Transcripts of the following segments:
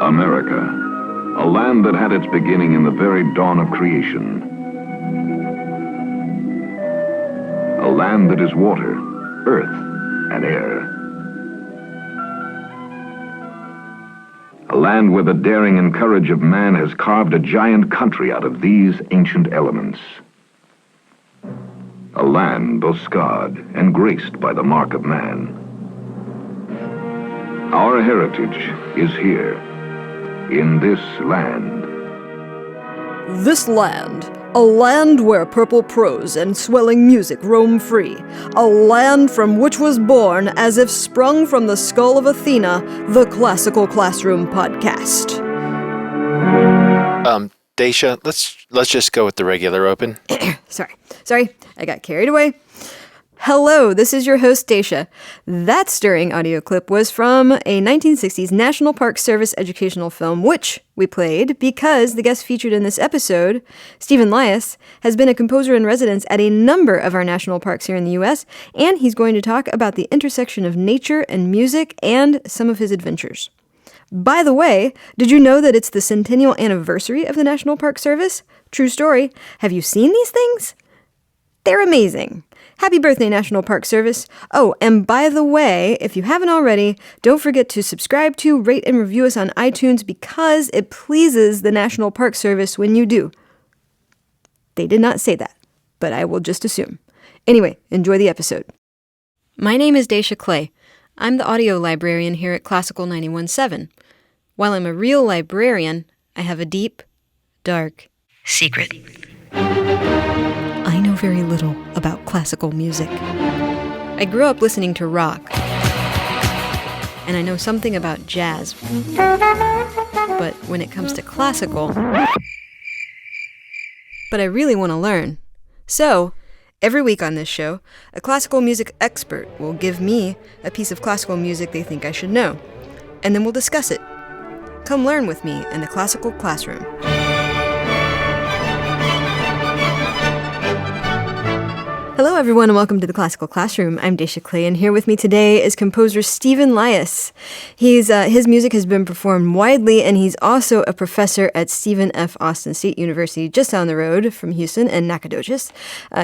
America, a land that had its beginning in the very dawn of creation. A land that is water, earth, and air. A land where the daring and courage of man has carved a giant country out of these ancient elements. A land both scarred and graced by the mark of man. Our heritage is here, in this land. This land, a land where purple prose and swelling music roam free, a land from which was born, as if sprung from the skull of Athena, the Classical Classroom podcast. Daisha, let's just go with the regular open. Sorry, I got carried away. Hello, this is your host, Daisha. That stirring audio clip was from a 1960s National Park Service educational film, which we played because the guest featured in this episode, Stephen Lias, has been a composer in residence at a number of our national parks here in the U.S., and he's going to talk about the intersection of nature and music and some of his adventures. By the way, did you know that it's the centennial anniversary of the National Park Service? True story. Have you seen these things? They're amazing. Happy birthday, National Park Service. Oh, and by the way, if you haven't already, don't forget to subscribe to, rate, and review us on iTunes because it pleases the National Park Service when you do. They did not say that, but I will just assume. Anyway, enjoy the episode. My name is Daisha Clay. I'm the audio librarian here at Classical 91.7. While I'm a real librarian, I have a deep, dark secret. I know very little about classical music. I grew up listening to rock, and I know something about jazz. But when it comes to classical, I really want to learn. So, every week on this show, a classical music expert will give me a piece of classical music they think I should know, and then we'll discuss it. Come learn with me in the Classical Classroom. Hello everyone and welcome to the Classical Classroom. I'm Daisha Clay and here with me today is composer Stephen Lias. His music has been performed widely and he's also a professor at Stephen F. Austin State University just down the road from Houston and Nacogdoches.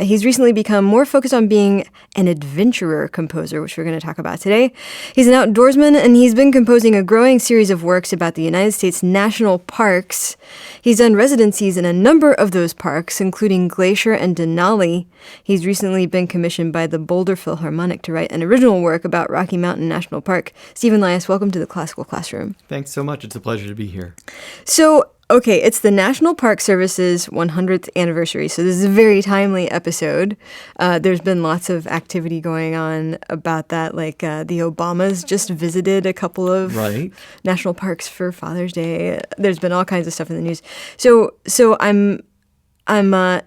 He's recently become more focused on being an adventurer composer, which we're going to talk about today. He's an outdoorsman and he's been composing a growing series of works about the United States national parks. He's done residencies in a number of those parks, including Glacier and Denali. He's recently been commissioned by the Boulder Philharmonic to write an original work about Rocky Mountain National Park. Stephen Lias, welcome to the Classical Classroom. Thanks so much. It's a pleasure to be here. So, okay, it's the National Park Service's 100th anniversary, so this is a very timely episode. There's been lots of activity going on about that, like the Obamas just visited a couple of national parks for Father's Day. There's been all kinds of stuff in the news. So I'm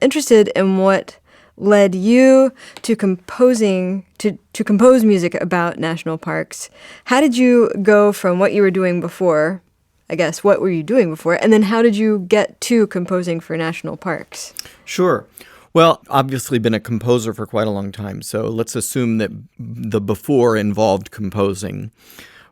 interested in what led you to composing to compose music about national parks. How did you go from what you were doing before? I guess, what were you doing before? And then how did you get to composing for national parks? Sure. Well, obviously been a composer for quite a long time, so let's assume that the before involved composing.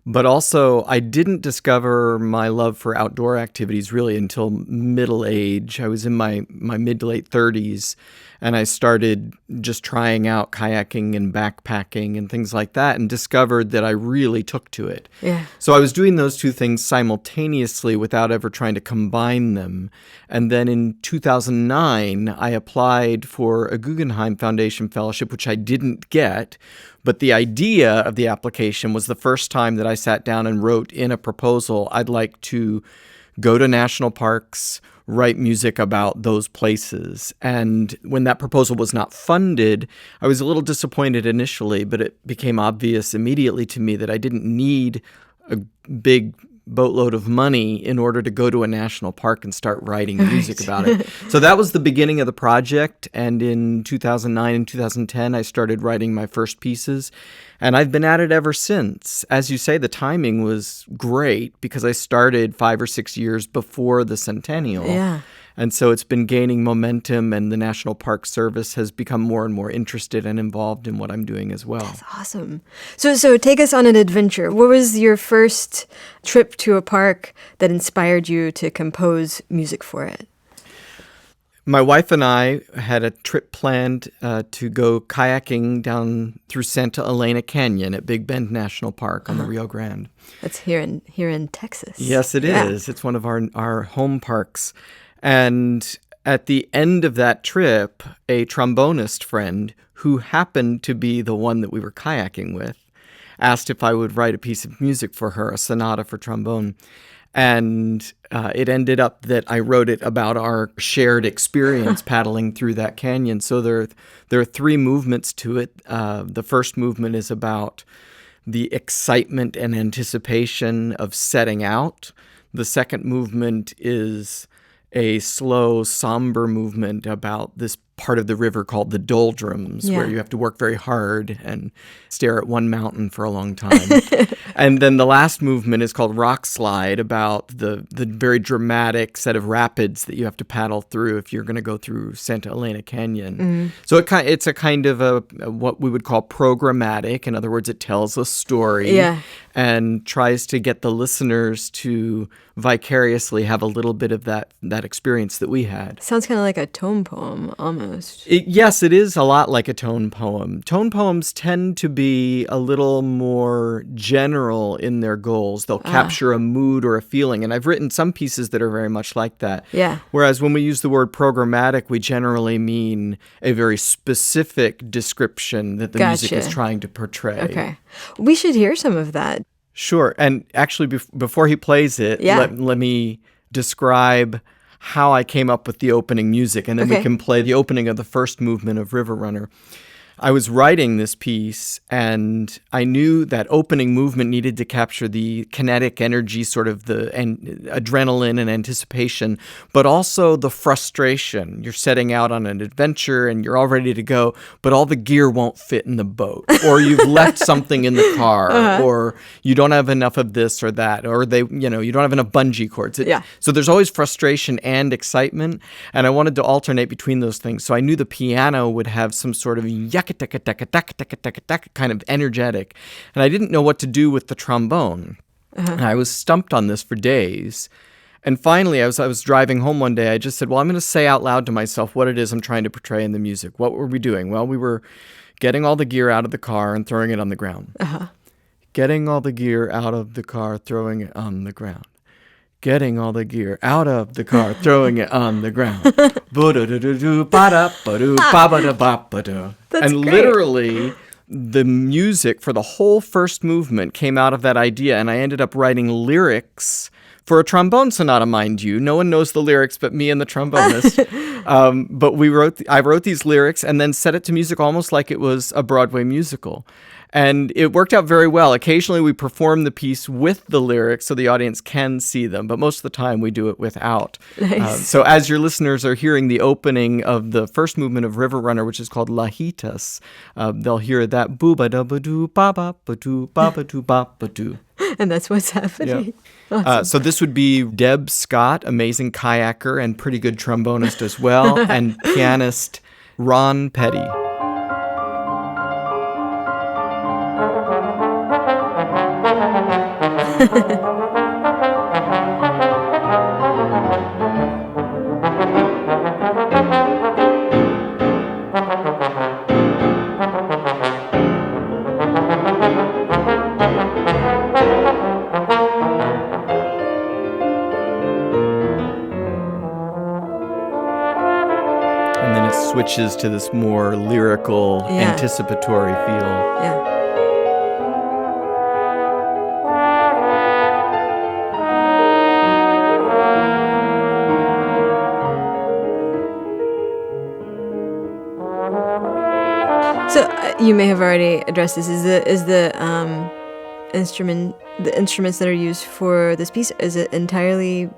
But also, I didn't discover my love for outdoor activities really until middle age. I was in my mid to late 30s, and I started just trying out kayaking and backpacking and things like that and discovered that I really took to it. Yeah. So I was doing those two things simultaneously without ever trying to combine them. And then in 2009, I applied for a Guggenheim Foundation Fellowship, which I didn't get. But the idea of the application was the first time that I sat down and wrote in a proposal, I'd like to go to national parks, write music about those places. And when that proposal was not funded, I was a little disappointed initially, but it became obvious immediately to me that I didn't need a big boatload of money in order to go to a national park and start writing music about it. So that was the beginning of the project. And in 2009 and 2010, I started writing my first pieces. And I've been at it ever since. As you say, the timing was great because I started 5 or 6 years before the centennial. Yeah. And so it's been gaining momentum, and the National Park Service has become more and more interested and involved in what I'm doing as well. That's awesome. So take us on an adventure. What was your first trip to a park that inspired you to compose music for it? My wife and I had a trip planned to go kayaking down through Santa Elena Canyon at Big Bend National Park on the Rio Grande. That's here in Texas. Yes, it is. It's one of our home parks. And at the end of that trip, a trombonist friend who happened to be the one that we were kayaking with asked if I would write a piece of music for her, a sonata for trombone. And it ended up that I wrote it about our shared experience paddling through that canyon. So there are three movements to it. The first movement is about the excitement and anticipation of setting out. The second movement is a slow, somber movement about this part of the river called the doldrums, where you have to work very hard and stare at one mountain for a long time. And then the last movement is called Rock Slide, about the very dramatic set of rapids that you have to paddle through if you're going to go through Santa Elena Canyon. So it's a kind of a what we would call programmatic. In other words, it tells a story and tries to get the listeners to vicariously have a little bit of that experience that we had. Sounds kind of like a tone poem, almost. Yes, it is a lot like a tone poem. Tone poems tend to be a little more general in their goals. They'll capture a mood or a feeling. And I've written some pieces that are very much like that. Yeah. Whereas when we use the word programmatic, we generally mean a very specific description that the music is trying to portray. Okay. We should hear some of that. Sure. And actually, before he plays it, let me describe how I came up with the opening music, and then we can play the opening of the first movement of River Runner. I was writing this piece, and I knew that opening movement needed to capture the kinetic energy, sort of the adrenaline and anticipation, but also the frustration. You're setting out on an adventure, and you're all ready to go, but all the gear won't fit in the boat, or you've left something in the car, or you don't have enough of this or that, or you don't have enough bungee cords. So there's always frustration and excitement, and I wanted to alternate between those things. So I knew the piano would have some sort of kind of energetic. And I didn't know what to do with the trombone. And I was stumped on this for days. And finally, as I was driving home one day, I just said, well, I'm going to say out loud to myself what it is I'm trying to portray in the music. What were we doing? Well, we were getting all the gear out of the car and throwing it on the ground. Getting all the gear out of the car, throwing it on the ground. Getting all the gear out of the car, throwing it on the ground. And literally, the music for the whole first movement came out of that idea, and I ended up writing lyrics for a trombone sonata, mind you. No one knows the lyrics but me and the trombonist. But I wrote these lyrics and then set it to music almost like it was a Broadway musical. And it worked out very well. Occasionally we perform the piece with the lyrics so the audience can see them, but most of the time we do it without. Nice. So as your listeners are hearing the opening of the first movement of River Runner, which is called Lahitas, they'll hear that boo-ba-da-ba-doo, ba-ba-ba-doo, ba-ba-doo, ba-ba-doo. And that's what's happening. Yeah. Awesome. So this would be Deb Scott, amazing kayaker and pretty good trombonist as well, and pianist Ron Petty. And then it switches to this more lyrical, anticipatory feel. Yeah. So you may have already addressed this. Is the the instruments that are used for this piece? Is it entirely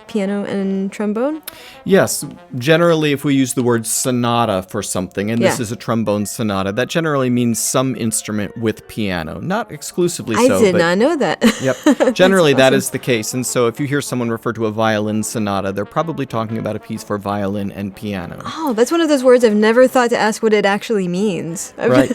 piano and trombone? Yes. Generally, if we use the word sonata for something, and this Yeah. is a trombone sonata, that generally means some instrument with piano. Not exclusively I so, did but not know that. yep. Generally, that awesome. is the case. And so if you hear someone refer to a violin sonata, they're probably talking about a piece for violin and piano. Oh, that's one of those words I've never thought to ask what it actually means. Right.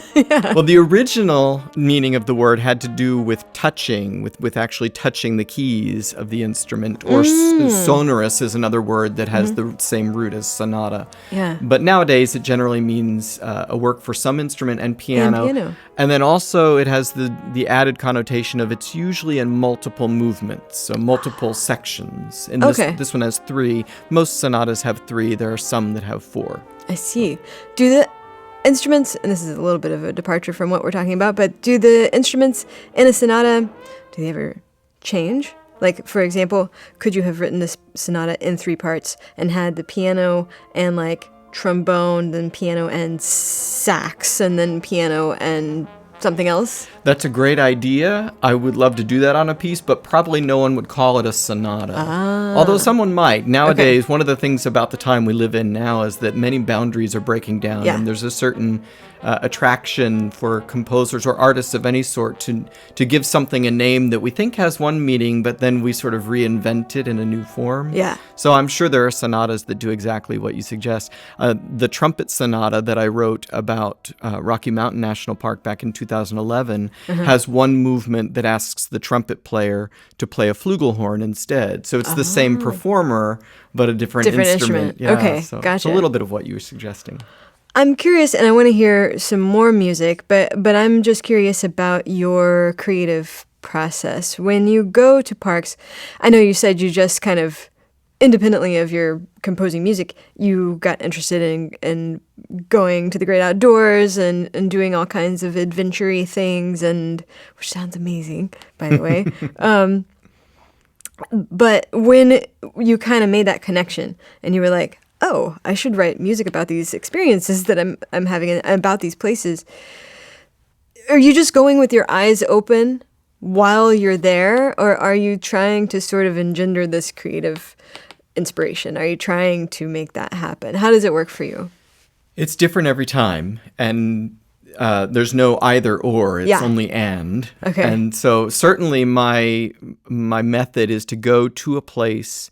Well, the original meaning of the word had to do with touching, with actually touching the keys of the instrument. Or sonorous is another word that has the same root as sonata. Yeah. But nowadays, it generally means a work for some instrument and piano. And piano. And then also it has the added connotation of it's usually in multiple movements, so multiple sections. And Okay. this one has 3. Most sonatas have 3. There are some that have 4. I see. Do the instruments, and this is a little bit of a departure from what we're talking about, but do the instruments in a sonata, do they ever change? Like, for example, could you have written this sonata in 3 parts and had the piano and like trombone, then piano and sax, and then piano and something else? That's a great idea. I would love to do that on a piece, but probably no one would call it a sonata. Although someone might. Nowadays, one of the things about the time we live in now is that many boundaries are breaking down, Yeah. and there's a certain attraction for composers or artists of any sort to give something a name that we think has one meaning, but then we sort of reinvent it in a new form. Yeah. So I'm sure there are sonatas that do exactly what you suggest. The trumpet sonata that I wrote about Rocky Mountain National Park back in 2011 has one movement that asks the trumpet player to play a flugelhorn instead. So it's the same performer, but a different instrument. Yeah, Okay, so gotcha. It's a little bit of what you were suggesting. I'm curious, and I want to hear some more music, but I'm just curious about your creative process. When you go to parks, I know you said you just kind of, independently of your composing music, you got interested in going to the great outdoors and doing all kinds of adventure-y things, and which sounds amazing, by the way. But when you kind of made that connection and you were like, oh, I should write music about these experiences that I'm having and about these places. Are you just going with your eyes open while you're there, or are you trying to sort of engender this creative inspiration? Are you trying to make that happen? How does it work for you? It's different every time, and there's no either or. It's only and. Okay. And so certainly my method is to go to a place,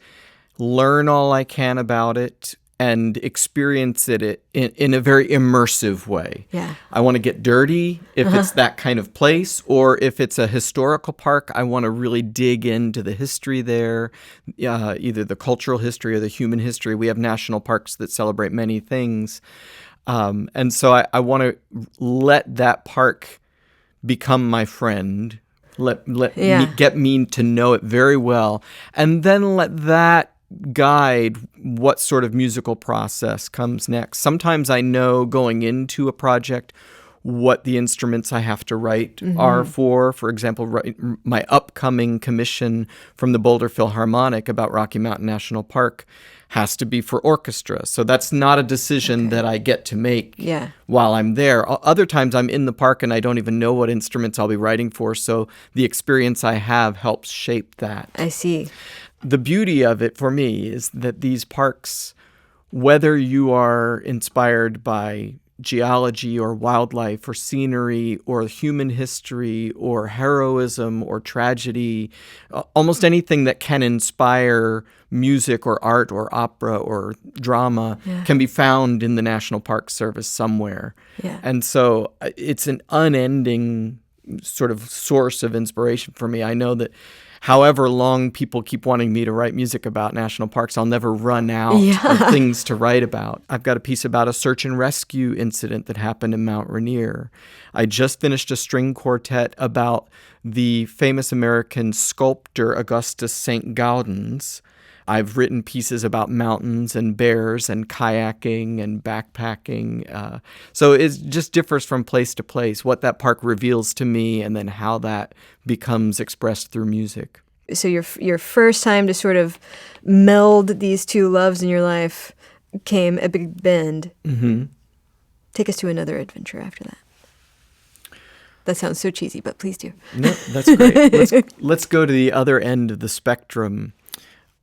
learn all I can about it, and experience it in a very immersive way. Yeah. I want to get dirty if it's that kind of place, or if it's a historical park, I want to really dig into the history there, either the cultural history or the human history. We have national parks that celebrate many things. And so I want to let that park become my friend, let me get me to know it very well, and then let that guide what sort of musical process comes next. Sometimes I know going into a project what the instruments I have to write are for. For example, my upcoming commission from the Boulder Philharmonic about Rocky Mountain National Park has to be for orchestra. So that's not a decision that I get to make while I'm there. Other times I'm in the park and I don't even know what instruments I'll be writing for, so the experience I have helps shape that. I see. The beauty of it for me is that these parks, whether you are inspired by geology or wildlife or scenery or human history or heroism or tragedy, almost anything that can inspire music or art or opera or drama can be found in the National Park Service somewhere. Yeah. And so it's an unending sort of source of inspiration for me. I know that however long people keep wanting me to write music about national parks, I'll never run out of things to write about. I've got a piece about a search and rescue incident that happened in Mount Rainier. I just finished a string quartet about the famous American sculptor Augustus St. Gaudens. I've written pieces about mountains and bears and kayaking and backpacking. So it just differs from place to place, what that park reveals to me and then how that becomes expressed through music. So your first time to sort of meld these two loves in your life came at Big Bend. Mm-hmm. Take us to another adventure after that. That sounds so cheesy, but please do. No, that's great. Let's go to the other end of the spectrum.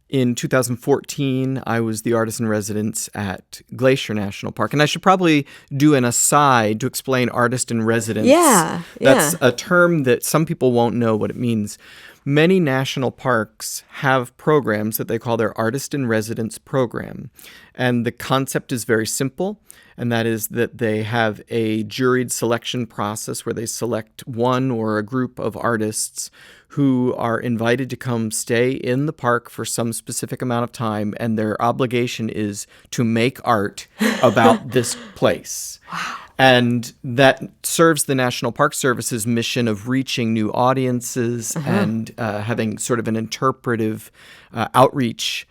In 2014, I was the artist in residence at Glacier National Park. And I should probably do an aside to explain artist in residence. Yeah. That's a term that some people won't know what it means. Many national parks have programs that they call their artist in residence program. And the concept is very simple, and that is that they have a juried selection process where they select one or a group of artists who are invited to come stay in the park for some specific amount of time, and their obligation is to make art about this place. Wow. And that serves the National Park Service's mission of reaching new audiences and having sort of an interpretive outreach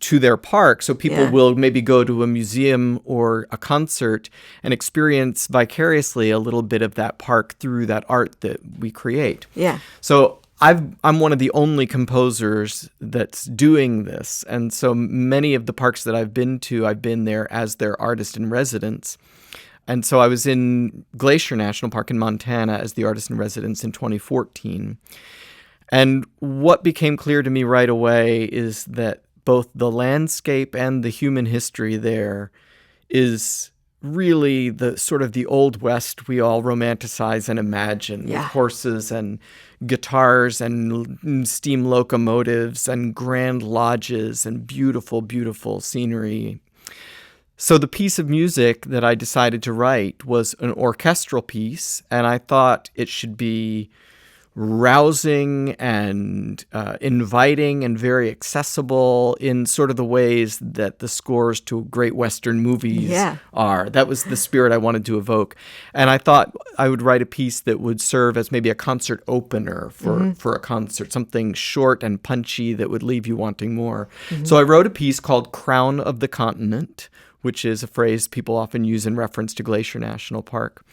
to their park. So people will maybe go to a museum or a concert and experience vicariously a little bit of that park through that art that we create. Yeah. So I'm one of the only composers that's doing this. And so many of the parks that I've been to, I've been there as their artist in residence. And so I was in Glacier National Park in Montana as the artist in residence in 2014. And what became clear to me right away is that both the landscape and the human history there is really the sort of the Old West we all romanticize and imagine, with horses and guitars and steam locomotives and grand lodges and beautiful, beautiful scenery. So the piece of music that I decided to write was an orchestral piece, and I thought it should be rousing and inviting and very accessible in sort of the ways that the scores to great Western movies are. That was the spirit I wanted to evoke. And I thought I would write a piece that would serve as maybe a concert opener for a concert, something short and punchy that would leave you wanting more. So I wrote a piece called Crown of the Continent, which is a phrase people often use in reference to Glacier National Park.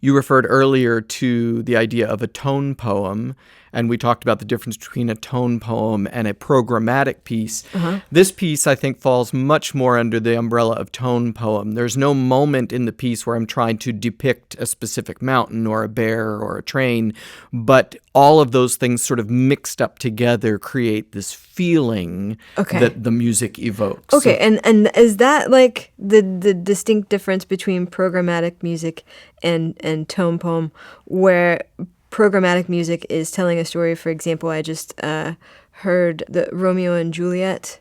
You referred earlier to the idea of a tone poem, and we talked about the difference between a tone poem and a programmatic piece. This piece, I think, falls much more under the umbrella of tone poem. There's no moment in the piece where I'm trying to depict a specific mountain or a bear or a train, but all of those things sort of mixed up together create this feeling that the music evokes. Okay, and is that like the distinct difference between programmatic music and tone poem, where programmatic music is telling a story? For example, I just heard the Romeo and Juliet.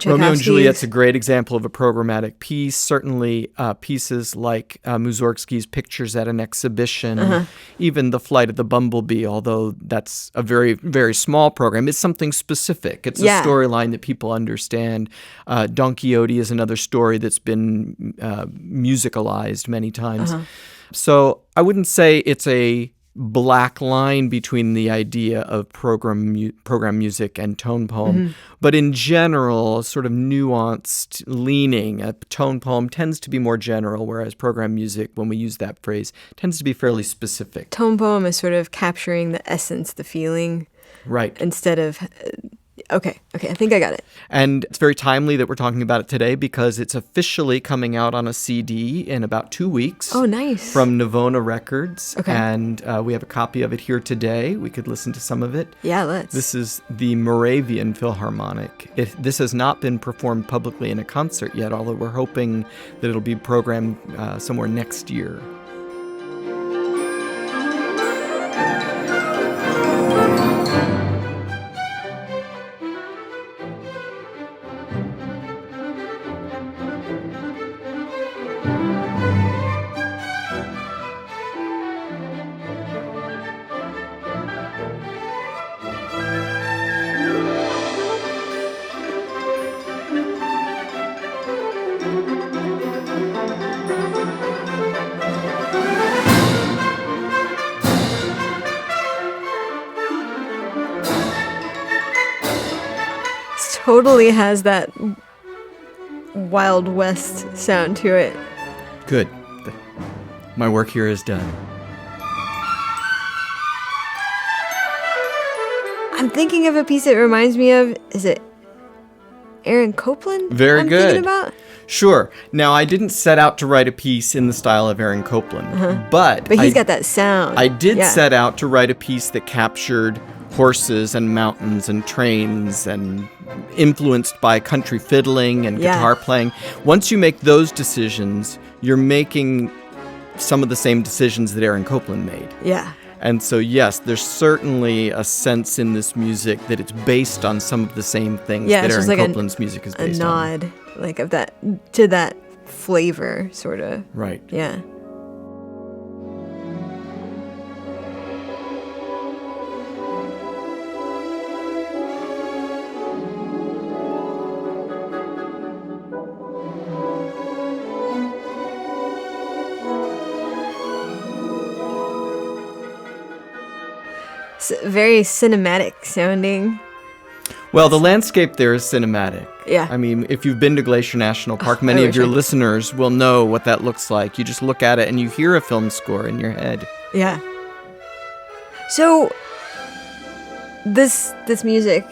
Romeo and Juliet's a great example of a programmatic piece. Certainly pieces like Mussorgsky's Pictures at an Exhibition, even The Flight of the Bumblebee, although that's a very, very small program, it's something specific. It's a storyline that people understand. Don Quixote is another story that's been musicalized many times. So I wouldn't say it's a black line between the idea of program music and tone poem, but in general, sort of nuanced leaning. A tone poem tends to be more general, whereas program music, when we use that phrase, tends to be fairly specific. Tone poem is sort of capturing the essence, the feeling, right? Instead of Okay, I think I got it. And it's very timely that we're talking about it today because it's officially coming out on a CD in about 2 weeks. Oh, nice. From Navona Records. Okay. And we have a copy of it here today. We could listen to some of it. Yeah, let's. This is the Moravian Philharmonic. This has not been performed publicly in a concert yet, although we're hoping that it'll be programmed somewhere next year. Totally has that Wild West sound to it. Good. My work here is done. I'm thinking of a piece it reminds me of. Is it Aaron Copland? Very good. Thinking about? Sure. Now, I didn't set out to write a piece in the style of Aaron Copland, but he's got that sound. I did set out to write a piece that captured horses and mountains and trains and influenced by country fiddling and guitar playing. Once you make those decisions, you're making some of the same decisions that Aaron Copland made. Yeah. And so, yes, there's certainly a sense in this music that it's based on some of the same things that Aaron Copland's music is based on. A nod, like of that to that flavor, sort of. Right. Yeah. Very cinematic sounding. Well, the landscape there is cinematic. Yeah. I mean, if you've been to Glacier National Park, many of your listeners will know what that looks like. You just look at it and you hear a film score in your head. Yeah. So, this music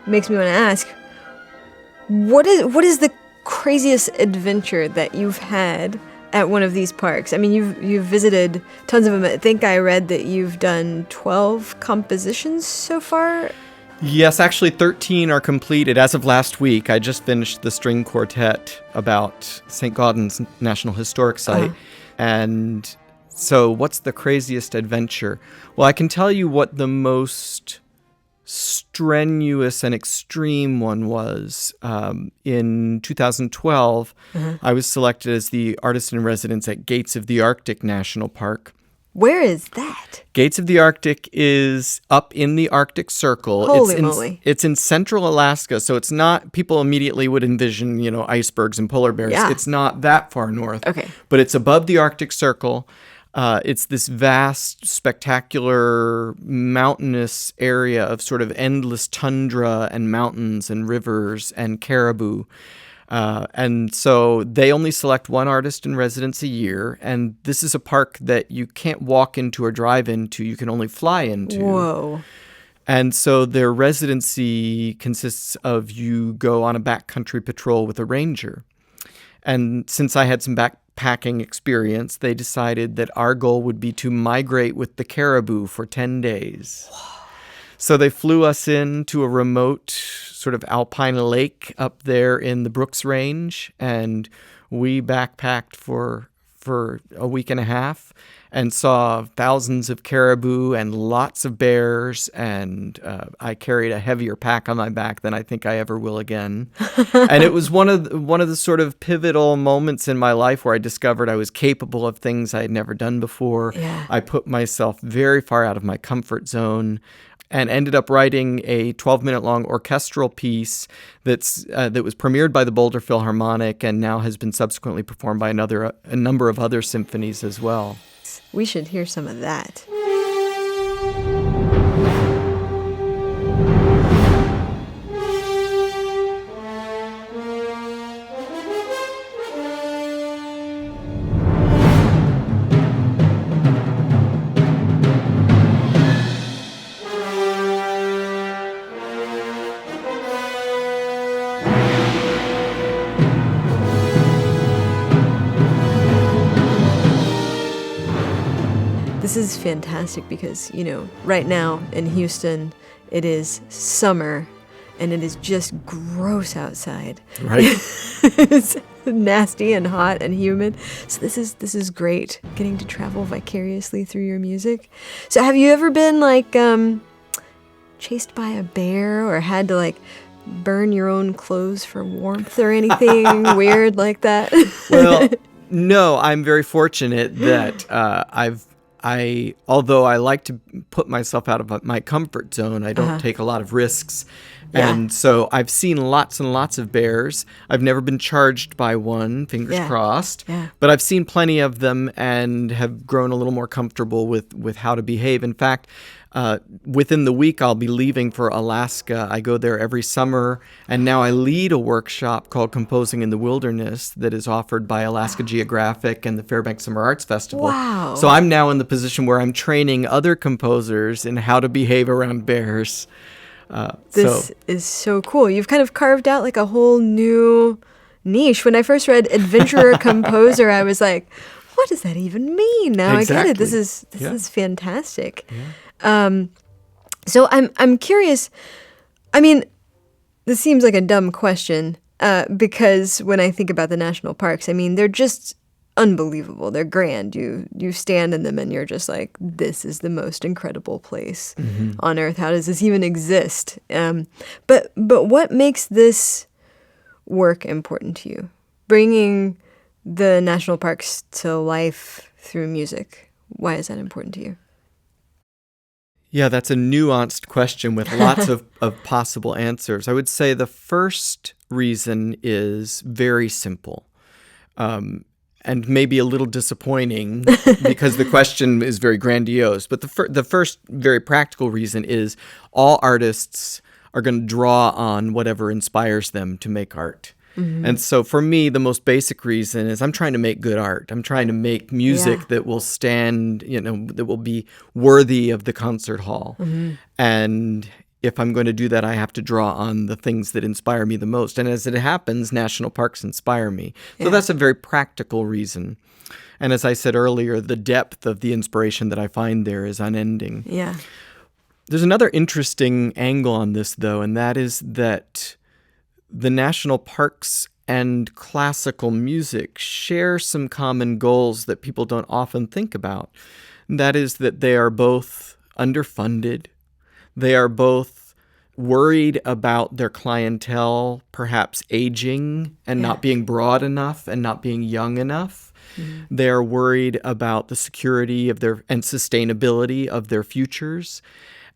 makes me want to ask, what is the craziest adventure that you've had at one of these parks? I mean, you've visited tons of them. I think I read that you've done 12 compositions so far. Yes, actually 13 are completed. As of last week, I just finished the string quartet about St. Gaudens National Historic Site. And so what's the craziest adventure? Well, I can tell you what the most strenuous and extreme one was. In 2012, I was selected as the artist in residence at Gates of the Arctic National Park. Where is that? Gates of the Arctic is up in the Arctic Circle. Holy moly. It's in central Alaska, so it's not, people immediately would envision, icebergs and polar bears. Yeah. It's not that far north. Okay. But it's above the Arctic Circle. It's this vast, spectacular, mountainous area of sort of endless tundra and mountains and rivers and caribou. And so they only select one artist in residence a year. And this is a park that you can't walk into or drive into. You can only fly into. Whoa. And so their residency consists of you go on a backcountry patrol with a ranger. And since I had some backpacking experience, they decided that our goal would be to migrate with the caribou for 10 days. Whoa. So they flew us in to a remote sort of alpine lake up there in the Brooks Range, and we backpacked for a week and a half and saw thousands of caribou and lots of bears, and I carried a heavier pack on my back than I think I ever will again. And it was one of the sort of pivotal moments in my life where I discovered I was capable of things I had never done before. Yeah. I put myself very far out of my comfort zone and ended up writing a 12-minute long orchestral piece that was premiered by the Boulder Philharmonic and now has been subsequently performed by a number of other symphonies as well. We should hear some of that. This is fantastic because, right now in Houston, it is summer and it is just gross outside. Right. It's nasty and hot and humid. So this is great, getting to travel vicariously through your music. So have you ever been chased by a bear or had to burn your own clothes for warmth or anything weird like that? Well, no, I'm very fortunate that although I like to put myself out of my comfort zone, I don't take a lot of risks. Yeah. And so I've seen lots and lots of bears. I've never been charged by one, fingers crossed. Yeah. But I've seen plenty of them and have grown a little more comfortable with how to behave. In fact, within the week, I'll be leaving for Alaska. I go there every summer, and now I lead a workshop called Composing in the Wilderness that is offered by Alaska Geographic and the Fairbanks Summer Arts Festival. Wow. So I'm now in the position where I'm training other composers in how to behave around bears. This is so cool. You've kind of carved out a whole new niche. When I first read adventurer composer, I was like, what does that even mean? Now I get it. This is fantastic. Yeah. So I'm curious. I mean, this seems like a dumb question because when I think about the national parks, I mean, they're just unbelievable. They're grand. You stand in them and you're just like, this is the most incredible place on earth. How does this even exist? But what makes this work important to you? Bringing the national parks to life through music. Why is that important to you? Yeah, that's a nuanced question with lots of possible answers. I would say the first reason is very simple. And maybe a little disappointing because the question is very grandiose. But the first very practical reason is all artists are going to draw on whatever inspires them to make art. Mm-hmm. And so for me, the most basic reason is I'm trying to make good art. I'm trying to make music that will stand, that will be worthy of the concert hall. Mm-hmm. And if I'm going to do that, I have to draw on the things that inspire me the most. And as it happens, national parks inspire me. So that's a very practical reason. And as I said earlier, the depth of the inspiration that I find there is unending. Yeah. There's another interesting angle on this, though, and that is that the national parks and classical music share some common goals that people don't often think about. And that is that they are both underfunded. They are both worried about their clientele perhaps aging and not being broad enough and not being young enough. Mm-hmm. They are worried about the security of their and sustainability of their futures.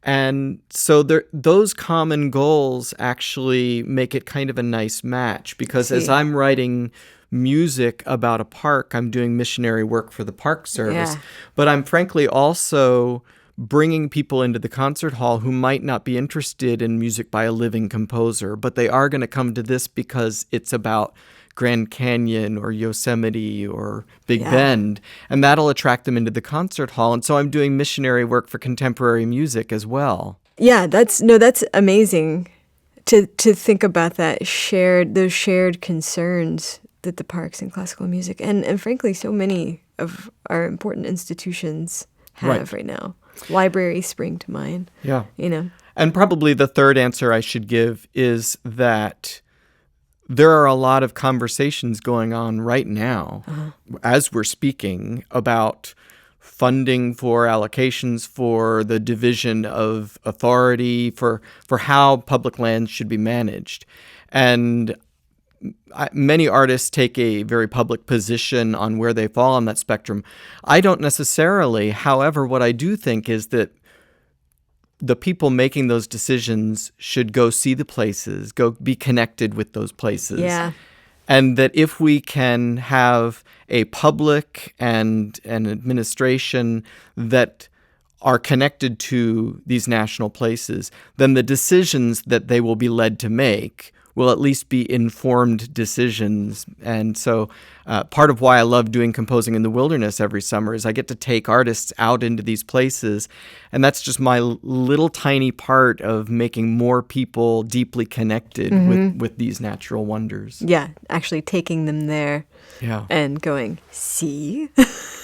And so those common goals actually make it kind of a nice match because as I'm writing music about a park, I'm doing missionary work for the Park Service, but I'm frankly also bringing people into the concert hall who might not be interested in music by a living composer, but they are going to come to this because it's about Grand Canyon or Yosemite or Big Bend, and that'll attract them into the concert hall. And so I'm doing missionary work for contemporary music as well. Yeah, that's amazing to think about those shared concerns that the parks and classical music and frankly so many of our important institutions have right now. Libraries spring to mind. Yeah. And probably the third answer I should give is that there are a lot of conversations going on right now as we're speaking about funding for allocations for the division of authority for how public lands should be managed. And many artists take a very public position on where they fall on that spectrum. I don't necessarily. However, what I do think is that the people making those decisions should go see the places, go be connected with those places. Yeah. And that if we can have a public and an administration that are connected to these national places, then the decisions that they will be led to make will at least be informed decisions. And so part of why I love doing Composing in the Wilderness every summer is I get to take artists out into these places. And that's just my little tiny part of making more people deeply connected with these natural wonders. Yeah, actually taking them there and going, see?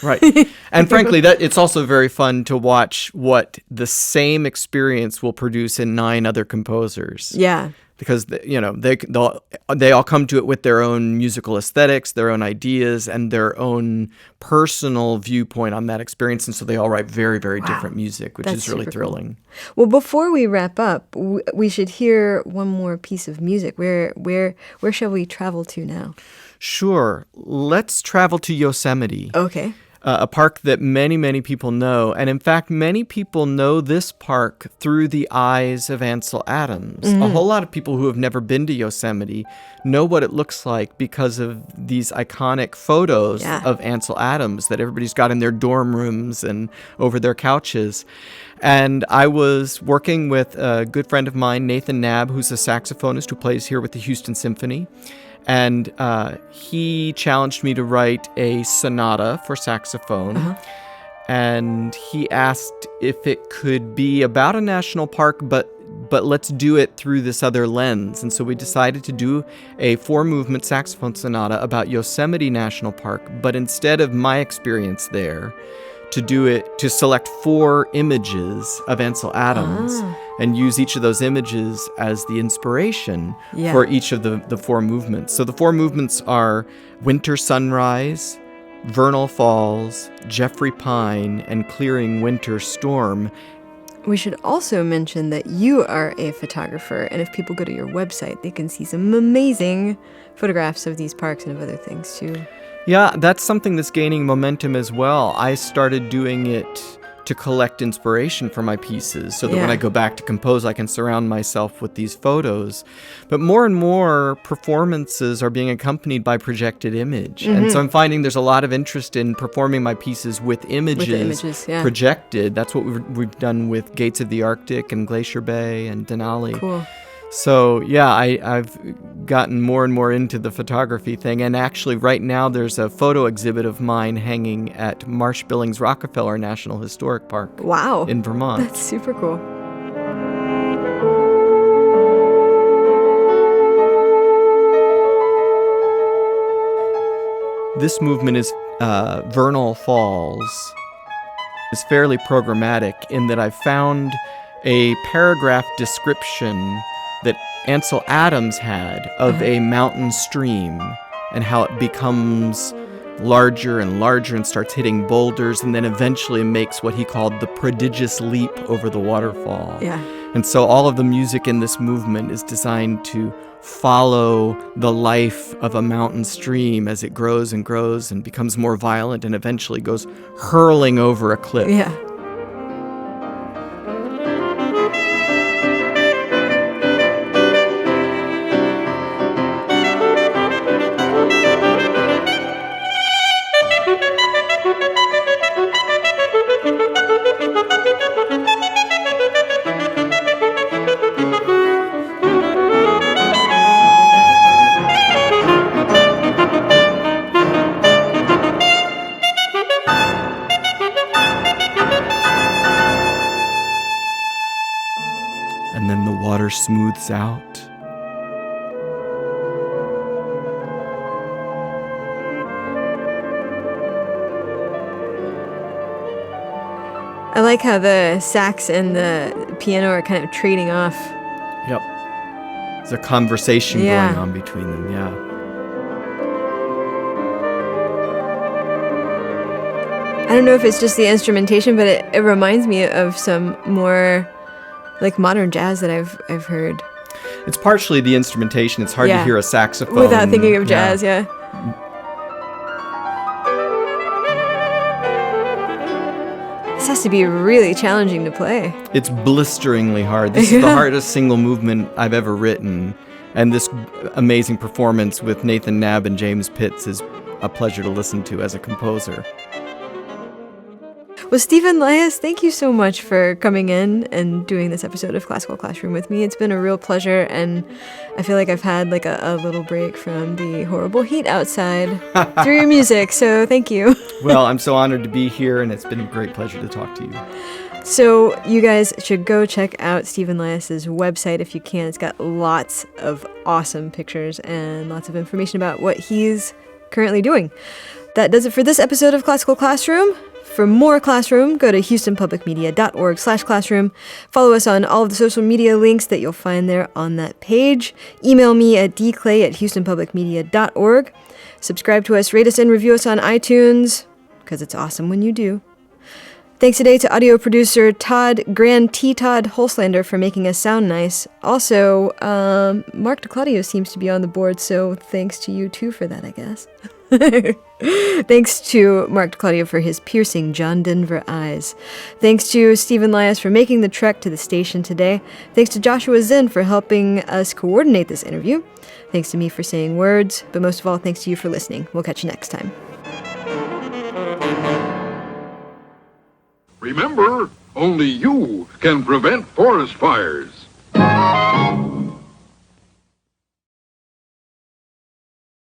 Right. And frankly, it's also very fun to watch what the same experience will produce in 9 other composers. Yeah. Because they all come to it with their own musical aesthetics, their own ideas, and their own personal viewpoint on that experience, and so they all write very, very different music, which is really thrilling. Cool. Well, before we wrap up, we should hear one more piece of music. Where shall we travel to now? Sure, let's travel to Yosemite. Okay. A park that many, many people know. And in fact, many people know this park through the eyes of Ansel Adams. Mm-hmm. A whole lot of people who have never been to Yosemite know what it looks like because of these iconic photos of Ansel Adams that everybody's got in their dorm rooms and over their couches. And I was working with a good friend of mine, Nathan Knabb, who's a saxophonist who plays here with the Houston Symphony. And he challenged me to write a sonata for saxophone. And he asked if it could be about a national park, but but let's do it through this other lens. And so we decided to do a 4-movement saxophone sonata about Yosemite National Park, but instead of my experience there, to select 4 images of Ansel Adams and use each of those images as the inspiration for each of the 4 movements. So the 4 movements are Winter Sunrise, Vernal Falls, Jeffrey Pine, and Clearing Winter Storm. We should also mention that you are a photographer, and if people go to your website, they can see some amazing photographs of these parks and of other things too. Yeah, that's something that's gaining momentum as well. I started doing it to collect inspiration for my pieces so that when I go back to compose, I can surround myself with these photos. But more and more performances are being accompanied by projected image. And so I'm finding there's a lot of interest in performing my pieces with images, projected. That's what we've done with Gates of the Arctic and Glacier Bay and Denali. Cool. So, yeah, I've gotten more and more into the photography thing. And actually, right now, there's a photo exhibit of mine hanging at Marsh Billings Rockefeller National Historic Park in Vermont. That's super cool. This movement is Vernal Falls. It's fairly programmatic in that I found a paragraph description that Ansel Adams had of a mountain stream and how it becomes larger and larger and starts hitting boulders and then eventually makes what he called the prodigious leap over the waterfall. Yeah. And so all of the music in this movement is designed to follow the life of a mountain stream as it grows and becomes more violent and eventually goes hurling over a cliff. Yeah. And then the water smooths out. I like how the sax and the piano are kind of trading off. Yep. There's a conversation going on between them, I don't know if it's just the instrumentation, but it reminds me of some more like modern jazz that I've heard. It's partially the instrumentation. It's hard to hear a saxophone without thinking of jazz, This has to be really challenging to play. It's blisteringly hard. This is the hardest single movement I've ever written. And this amazing performance with Nathan Knabb and James Pitts is a pleasure to listen to as a composer. Well, Stephen Lias, thank you so much for coming in and doing this episode of Classical Classroom with me. It's been a real pleasure, and I feel like I've had like a little break from the horrible heat outside through your music, so thank you. Well, I'm so honored to be here, and it's been a great pleasure to talk to you. So you guys should go check out Stephen Lias' website if you can. It's got lots of awesome pictures and lots of information about what he's currently doing. That does it for this episode of Classical Classroom. For more Classroom, go to houstonpublicmedia.org/classroom. Follow us on all of the social media links that you'll find there on that page. Email me at dclay@houstonpublicmedia.org. Subscribe to us, rate us, and review us on iTunes, because it's awesome when you do. Thanks today to audio producer Todd Holslander for making us sound nice. Also, Mark DeClaudio seems to be on the board, so thanks to you too for that, I guess. Thanks to Mark DeClaudio for his piercing John Denver eyes. Thanks to Stephen Lias for making the trek to the station today. Thanks to Joshua Zinn for helping us coordinate this interview. Thanks to me for saying words, but most of all, thanks to you for listening. We'll catch you next time. Remember, only you can prevent forest fires.